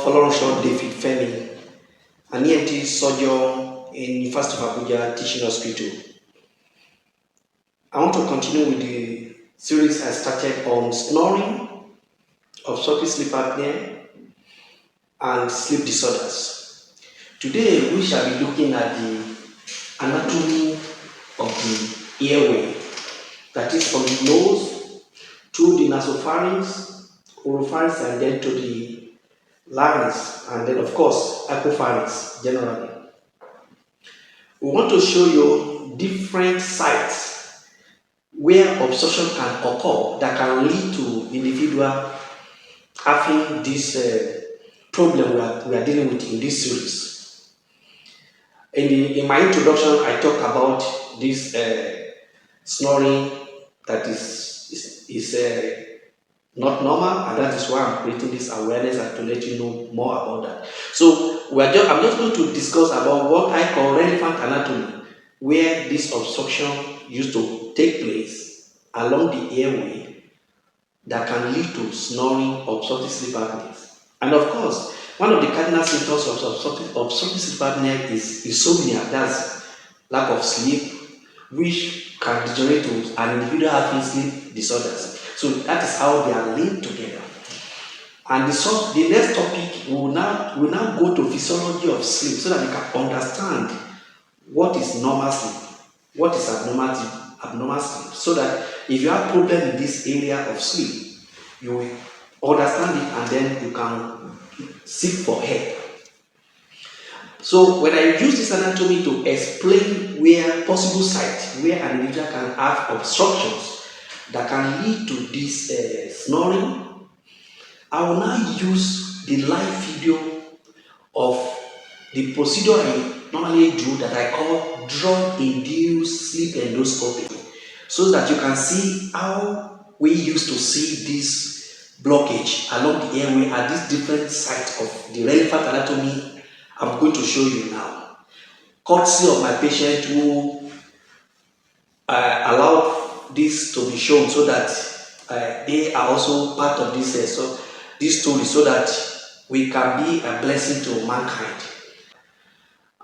Folorunso Femi, an ENT surgeon in University of Abuja Teaching Hospital. I want to continue with the series I started on snoring, obstructive sleep apnea, and sleep disorders. Today we shall be looking at the anatomy of the airway, that is from the nose to the nasopharynx, oropharynx, and then to the larynx, and then of course hypopharynx generally. We want to show you different sites where obstruction can occur that can lead to individual having this problem we are dealing with in this series. In my introduction, I talked about this snoring that is not normal, and that is why I'm creating this awareness and to let you know more about that. So I'm just going to discuss about what I call relevant anatomy, where this obstruction used to take place along the airway that can lead to snoring, obstructive sleep apnea. And of course, one of the cardinal symptoms of obstructive sleep apnea is insomnia, that's lack of sleep, which can degenerate to an individual having sleep disorders. So that is how they are linked together. And the next topic will now go to physiology of sleep, so that we can understand what is normal sleep, what is abnormal sleep, so that if you have problem in this area of sleep, you will understand it and then you can seek for help. So when I use this anatomy to explain where possible sites where an individual can have obstructions that can lead to this snoring, I will now use the live video of the procedure I normally do that I call drug-induced sleep endoscopy, so that you can see how we used to see this blockage along the airway at these different sites of the relevant anatomy I'm going to show you now. Courtesy of my patient who allowed this to be shown, so that they are also part of this story, so that we can be a blessing to mankind.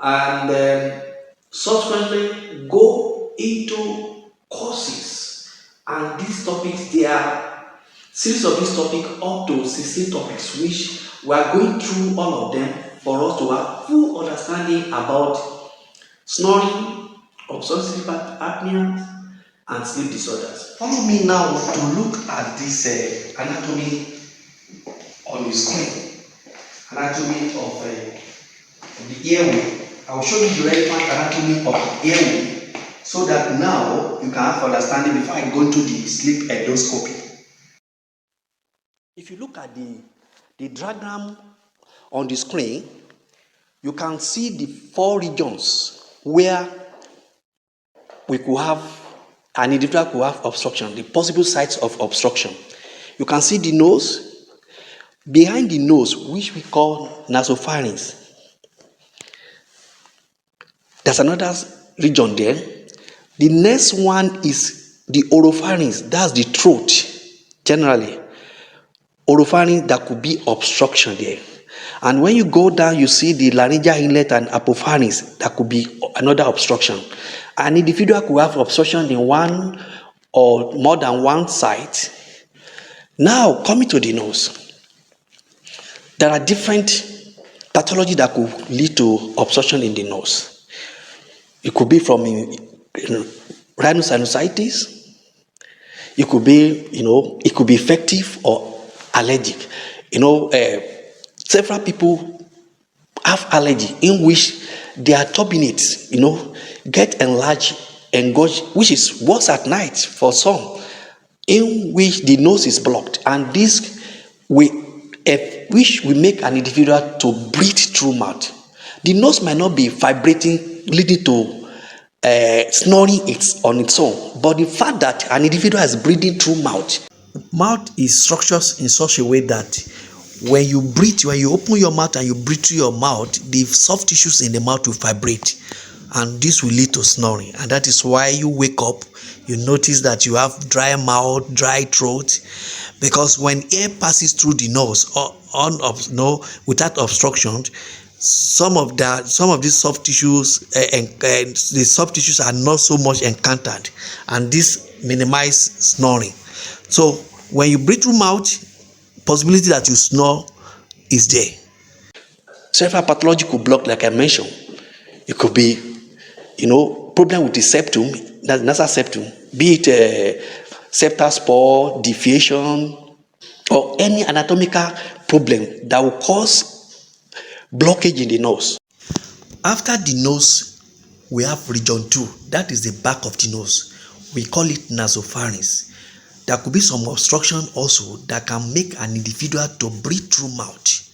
And subsequently go into causes, and these topics, there are series of these topics up to 16 topics, which we are going through all of them for us to have full understanding about snoring, obstructive sleep apnea, and sleep disorders. Follow me now to look at this anatomy on the screen. Anatomy of the airway. I will show you the relevant anatomy of the airway, so that now you can have understanding before I go into the sleep endoscopy. If you look at the diagram on the screen, you can see the 4 regions where we could have an individual could have obstruction, the possible sites of obstruction. You can see the nose, behind the nose, which we call nasopharynx. There's another region there. The next one is the oropharynx, that's the throat. Generally, oropharynx, there could be obstruction there. And when you go down, you see the laryngeal inlet and apopharynx, that could be another obstruction. An individual could have obstruction in one or more than one site. Now, coming to the nose, there are different pathology that could lead to obstruction in the nose. It could be from rhinosinusitis. It could be, it could be infective or allergic. Several people have allergy in which their turbinates, get enlarged, engorged, which is worse at night for some, in which the nose is blocked, and this which will make an individual to breathe through mouth. The nose might not be vibrating, leading to snoring on its own, but the fact that an individual is breathing through mouth is structured in such a way that when you breathe, when you open your mouth and you breathe through your mouth, the soft tissues in the mouth will vibrate, and this will lead to snoring. And that is why you wake up, you notice that you have dry mouth, dry throat, because when air passes through the nose without obstruction, some of these soft tissues the soft tissues are not so much encountered, and this minimize snoring. So when you breathe through mouth, possibility that you snore is there. Several pathological block, like I mentioned, it could be, problem with the septum, that's nasal septum, be it septal spore, deviation, or any anatomical problem that will cause blockage in the nose. After the nose, we have region 2. That is the back of the nose. We call it nasopharynx. There could be some obstruction also that can make an individual to breathe through mouth.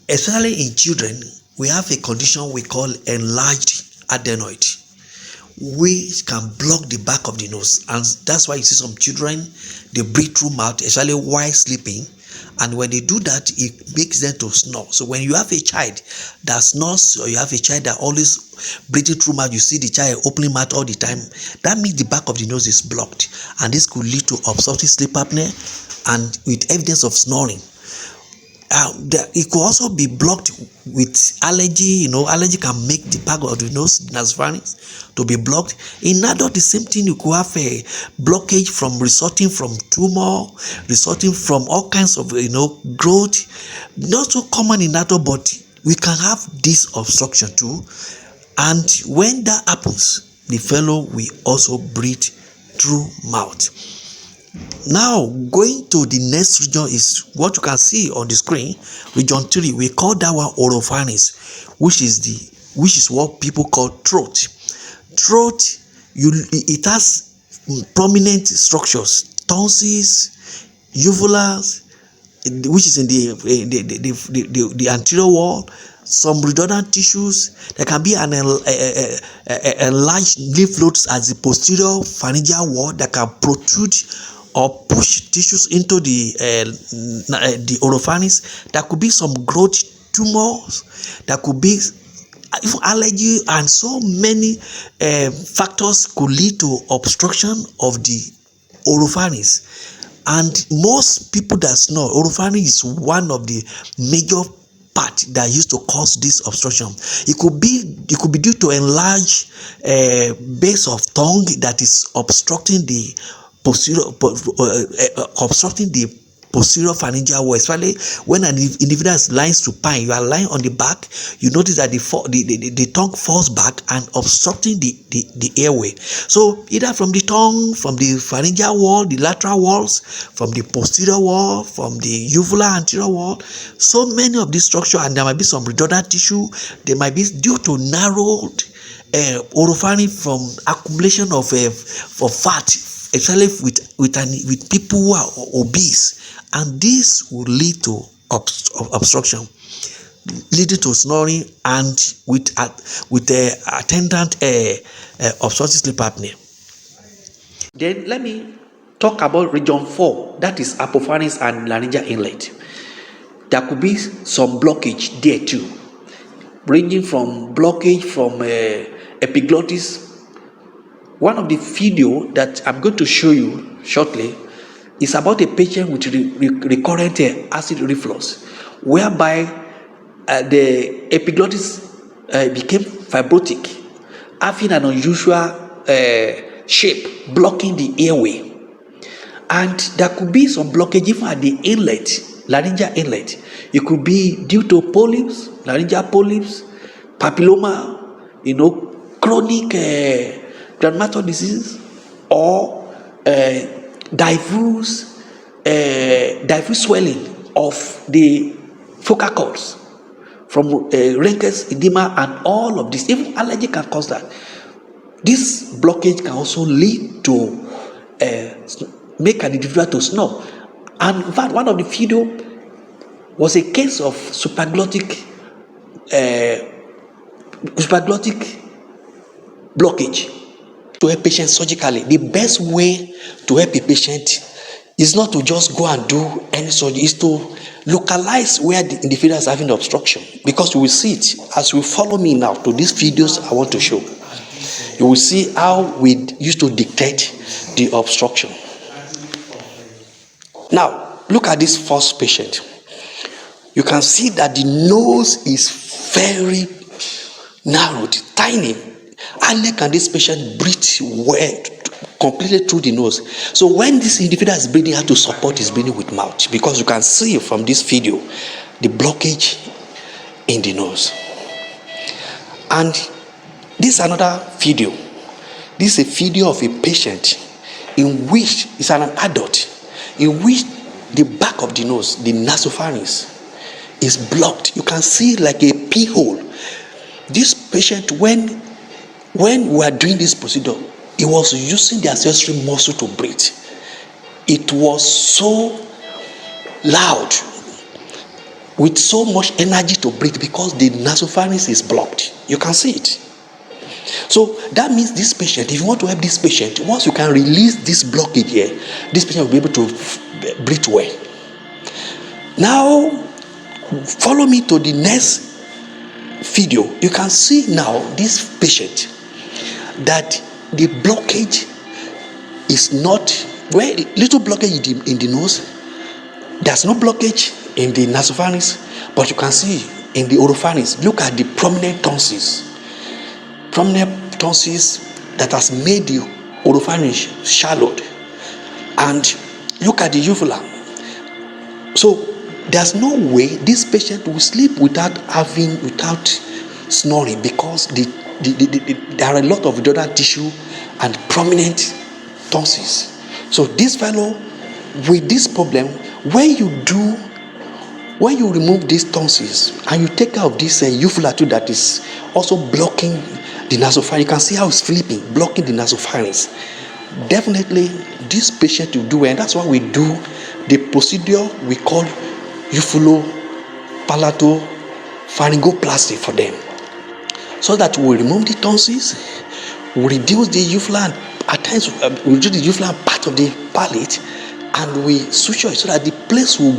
Especially in children, we have a condition we call enlarged adenoid, which can block the back of the nose, and that's why you see some children, they breathe through mouth, especially while sleeping, and when they do that, it makes them to snore. So when you have a child that snores, or you have a child that always breathing through mouth, you see the child opening mouth all the time, that means the back of the nose is blocked, and this could lead to obstructive sleep apnea and with evidence of snoring. It could also be blocked with allergy. Allergy can make the back of the nose, nasopharynx, to be blocked. In adult, the same thing. You could have a blockage resulting from tumor, resulting from all kinds of growth. Not so common in adult, but we can have this obstruction too. And when that happens, the fellow will also breathe through mouth. Now, going to the next region is what you can see on the screen, region 3. We call that one oropharynx, which is what people call throat. Throat, it has prominent structures, tonsils, uvulas, which is in the anterior wall, some redundant tissues. There can be an enlarged lymph nodes as the posterior pharyngeal wall that can protrude or push tissues into the oropharynx. There could be some growth tumors. There could be even allergy, and so many factors could lead to obstruction of the oropharynx. And most people that snore, oropharynx is one of the major part that used to cause this obstruction. It could be due to enlarged base of tongue that is obstructing the posterior pharyngeal wall. Especially when an individual is lying supine, you are lying on the back, you notice that the tongue falls back and obstructing the airway. So either from the tongue, from the pharyngeal wall, the lateral walls, from the posterior wall, from the uvular anterior wall, so many of these structures, and there might be some redundant tissue. They might be due to narrowed oropharynx from accumulation of fat, especially with people who are obese, and this will lead to obstruction, leading to snoring and with attendant obstructive sleep apnea. Then let me talk about region 4, that is apopharynx and laryngeal inlet. There could be some blockage there too, ranging from blockage from epiglottis. One of the video that I'm going to show you shortly is about a patient with recurrent acid reflux, whereby the epiglottis became fibrotic, having an unusual shape, blocking the airway. And there could be some blockage even at the inlet, laryngeal inlet. It could be due to polyps, laryngeal polyps, papilloma, chronic granulomatosis disease, or diffuse swelling of the focal cords from Rhenke's edema, and all of this. Even allergy can cause that. This blockage can also lead to make an individual to snore. And in fact, one of the video was a case of supraglottic blockage. To help patients surgically, the best way to help a patient is not to just go and do any surgery, is to localize where the individual is having obstruction, because you will see it as you follow me now to these videos I want to show. you will see how we used to dictate the obstruction. Now, look at this first patient. You can see that the nose is very narrowed, tiny. Hardly can this patient breathe well, completely through the nose. So when this individual is breathing, he has to support his breathing with mouth, because you can see from this video the blockage in the nose. And this is another video. This is a video of a patient in which it's an adult, in which the back of the nose, the nasopharynx, is blocked. You can see like a pee hole. This patient, when we are doing this procedure, he was using the accessory muscle to breathe. It was so loud, with so much energy to breathe, because the nasopharynx is blocked. You can see it. So that means this patient, if you want to help this patient, once you can release this blockage here, this patient will be able to breathe well. Now, follow me to the next video. You can see now this patient that the blockage is not, well, little blockage in the nose. There's no blockage in the nasopharynx, but you can see in the oropharynx. Look at the prominent tonsils that has made the oropharynx shallowed. And look at the uvula. So there's no way this patient will sleep without snoring, because there are a lot of duodenal tissue and prominent tonsils. So this fellow with this problem, when you remove these tonsils and you take out this uvula too that is also blocking the nasopharynx, you can see how it's flipping, blocking the nasopharynx. Definitely this patient will do, and that's why we do the procedure we call pharyngoplasty for them, so that we remove the tonsils, we reduce the uvula, and at times we reduce the uvula part of the palate, and we suture it so that the place will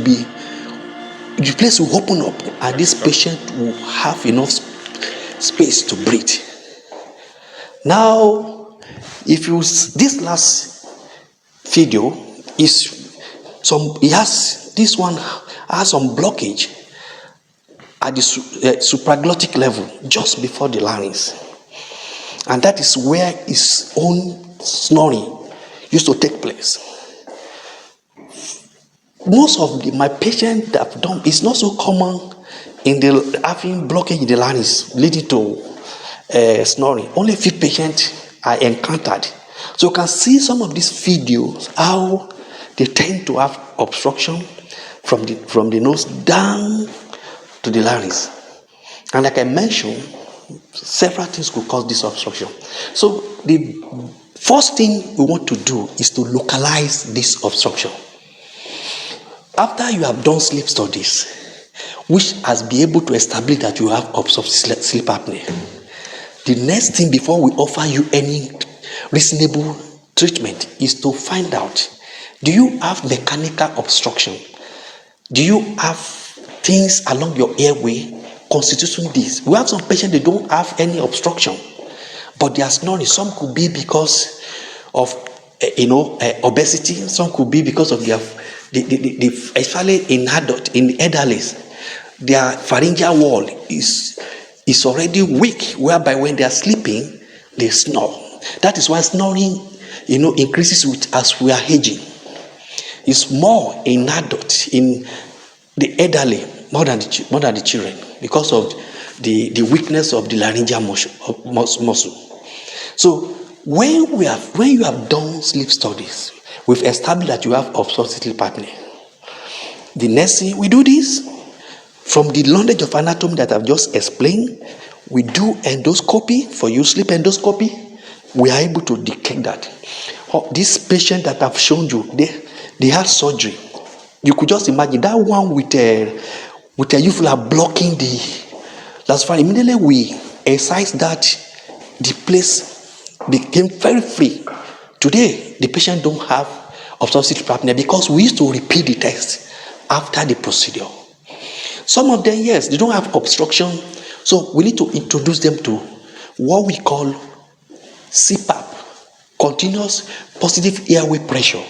open up, and this patient will have enough space to breathe. Now, this last video this one has some blockage at the supraglottic level, just before the larynx, and that is where his own snoring used to take place. Most of my patients that have done, it's not so common in the having blockage in the larynx leading to snoring. Only a few patients I encountered. So you can see some of these videos how they tend to have obstruction from the nose down to the larynx. And like I mentioned, several things could cause this obstruction. So the first thing we want to do is to localize this obstruction. After you have done sleep studies, which has been able to establish that you have obstructive sleep apnea, the next thing before we offer you any reasonable treatment is to find out, do you have mechanical obstruction? Do you have things along your airway constituting this? We have some patients, they don't have any obstruction, but they are snoring. Some could be because of obesity. Some could be because of especially in the elderly, their pharyngeal wall is already weak, whereby when they are sleeping, they snore. That is why snoring, increases as we are aging. It's more in adults, in the elderly, more than the children, because of the weakness of the laryngeal muscle. So when you have done sleep studies, we've established that you have obstructive sleep apnea. The next thing we do this, from the knowledge of anatomy that I've just explained, we do endoscopy for you, sleep endoscopy. We are able to detect that. This patient that I've shown you, they had surgery. You could just imagine that one with a uvula blocking that's fine. Immediately we excised that, the place became very free. Today, the patient don't have obstructive sleep apnea because we used to repeat the test after the procedure. Some of them, yes, they don't have obstruction, so we need to introduce them to what we call CPAP, continuous positive airway pressure.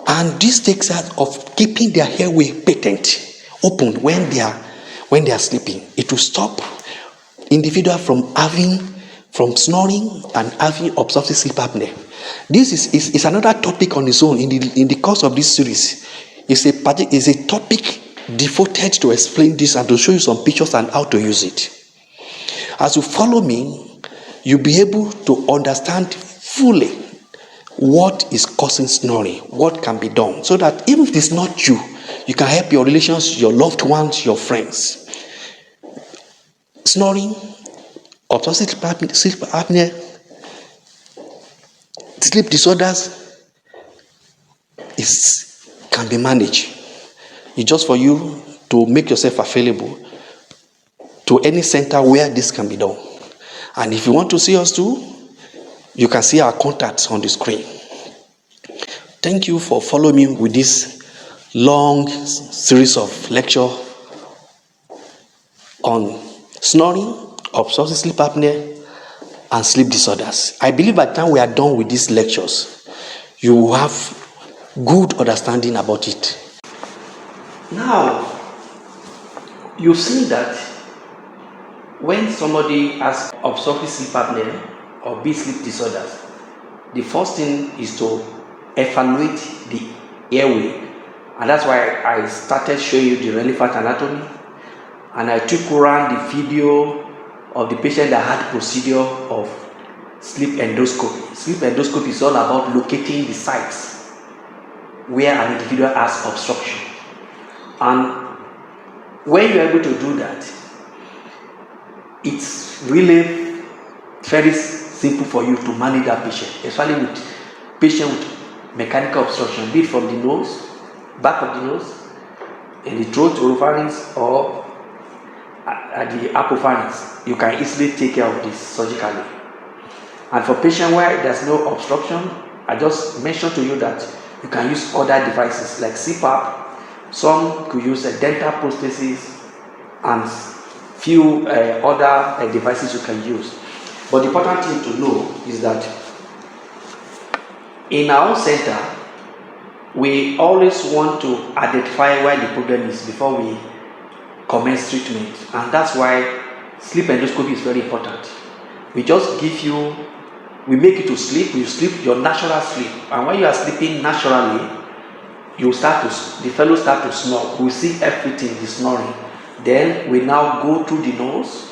And this takes care of keeping their airway patent, open when they are sleeping. It will stop individual from snoring and having obstructive sleep apnea. This is another topic on its own in the course of this series. It's a topic devoted to explain this and to show you some pictures and how to use it. As you follow me, you'll be able to understand fully what is causing snoring, what can be done, so that even if it's not you, you can help your relations, your loved ones, your friends. Snoring, obstructive sleep apnea, sleep disorders can be managed. It's just for you to make yourself available to any center where this can be done. And if you want to see us too, you can see our contacts on the screen. Thank you for following me with this long series of lecture on snoring, obstructive sleep apnea, and sleep disorders. I believe by the time we are done with these lectures, you will have good understanding about it. Now, you've seen that when somebody has obstructive sleep apnea or sleep disorders, the first thing is to evaluate the airway, and that's why I started showing you the relevant anatomy, and I took around the video of the patient that had procedure of sleep endoscopy. Sleep endoscopy is all about locating the sites where an individual has obstruction. And when you're able to do that, it's really very simple for you to manage that patient, especially with patient with mechanical obstruction, be it from the nose, back of the nose, in the throat, oropharynx, or at the apopharynx. You can easily take care of this surgically. And for patient where there's no obstruction, I just mentioned to you that you can use other devices like CPAP. Some could use a dental prosthesis and few other devices you can use. But the important thing to know is that in our center, we always want to identify where the problem is before we commence treatment, and that's why sleep endoscopy is very important. We just give you, we make you to sleep, you sleep your natural sleep, and when you are sleeping naturally, the fellow start to snore. We see everything, the snoring. Then we now go through the nose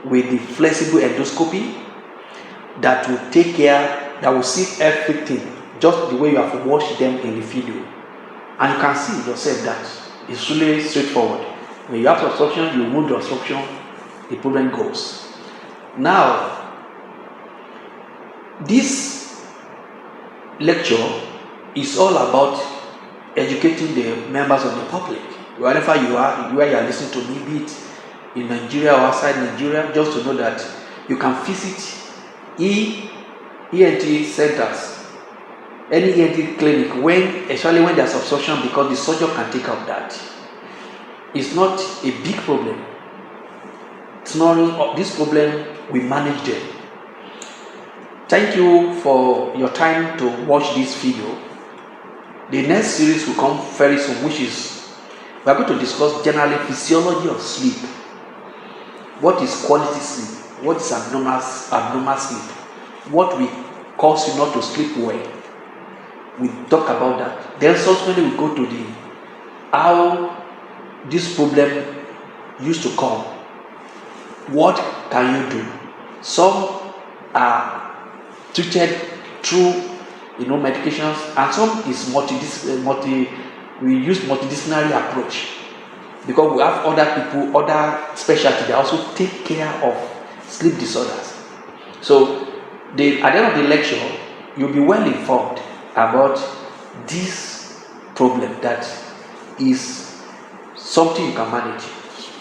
with the flexible endoscopy that will take care, that will see everything just the way you have watched them in the video. And you can see yourself that it's really straightforward. When you have obstruction, you remove the obstruction, the problem goes. Now, this lecture is all about educating the members of the public, wherever you are, where you are listening to me, be it in Nigeria or outside Nigeria, just to know that you can visit ENT centers, any ENT clinic, especially when there's obstruction, because the surgeon can take up that. It's not a big problem. Snoring, this problem, we manage them. Thank you for your time to watch this video. The next series will come very soon, which is, we are going to discuss generally physiology of sleep. What is quality sleep? What is abnormal sleep? What will cause you not to sleep well? We talk about that. Then subsequently we go to how this problem used to come. What can you do? Some are treated through medications, and some is we use multidisciplinary approach, because we have other people, other specialties that also take care of sleep disorders. So at the end of the lecture, you'll be well informed about this problem that is something you can manage.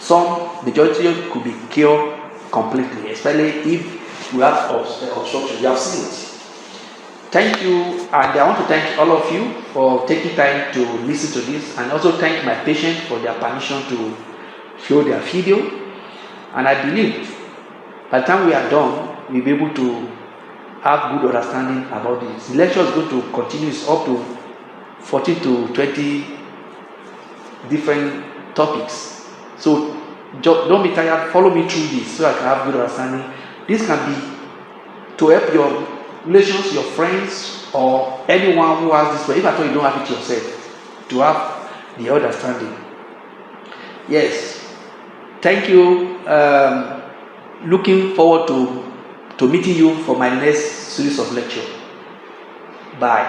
Some majority could be cured completely, especially if you have obstruction. You have seen it. Thank you, and I want to thank all of you for taking time to listen to this, and also thank my patients for their permission to show their video. And I believe by the time we are done, we'll be able to have good understanding about this. The lecture is going to continue, it's up to 14 to 20 different topics. So don't be tired, follow me through this so I can have good understanding. This can be to help your relations, your friends, or anyone who has this, but if at all you don't have it yourself, to have the understanding. Yes, thank you. Looking forward to meeting you for my next series of lecture. Bye.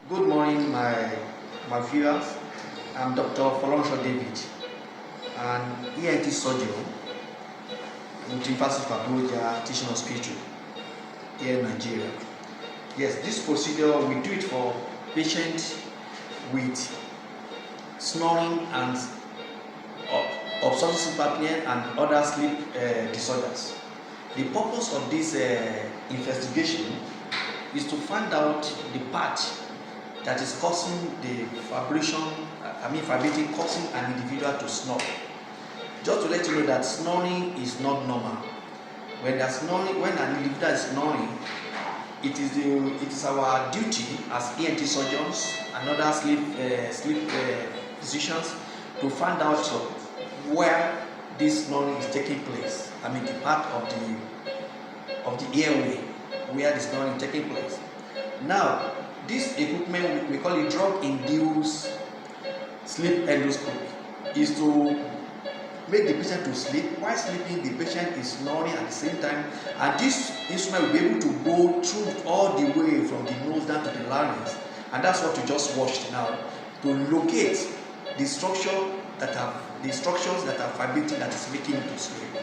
Good morning, my viewers. I'm Dr. Folorunso Femi, an ENT surgeon in University of Abuja Teaching Hospital here in Nigeria. Yes, this procedure we do it for patients with snoring and obstructive sleep apnea and other sleep disorders. The purpose of this investigation is to find out the part that is causing the vibrating, causing an individual to snore. Just to let you know that snoring is not normal. When an individual is snoring, it is our duty as ENT surgeons and other sleep physicians to find out where this snoring is taking place. The part of the airway where the snoring is taking place. Now, this equipment, we call it drug-induced sleep endoscopy, is to make the patient to sleep. While sleeping, the patient is snoring at the same time, and this instrument will be able to go through all the way from the nose down to the larynx, and that's what you just watched now, to locate the structures that are vibrating, that is making it to sleep.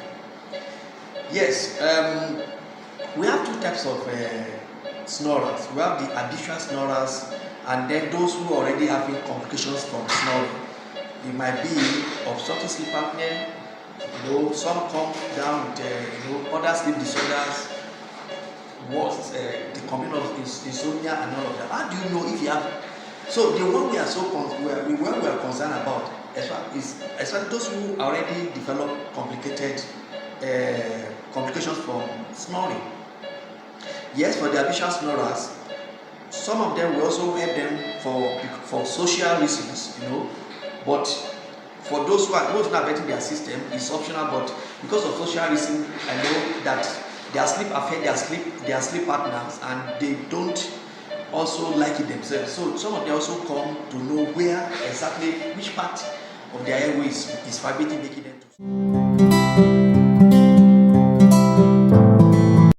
Yes, we have two types of snorers. We have the habitual snorers, and then those who are already having complications from snoring. It might be obstructive sleep apnea. Some come down with other sleep disorders, the combination of insomnia and all of that. How do you know if you have? So the one we are concerned about, especially those who already develop complicated complications from snoring. Yes, for the habitual snorers, some of them will also help them for social reasons, But for those who are not affecting their system, it's optional. But because of social reasons, I know that their sleep affect their sleep partners, and they don't also like it themselves. So some of them also come to know where exactly which part of their airways is vibrating, making them to.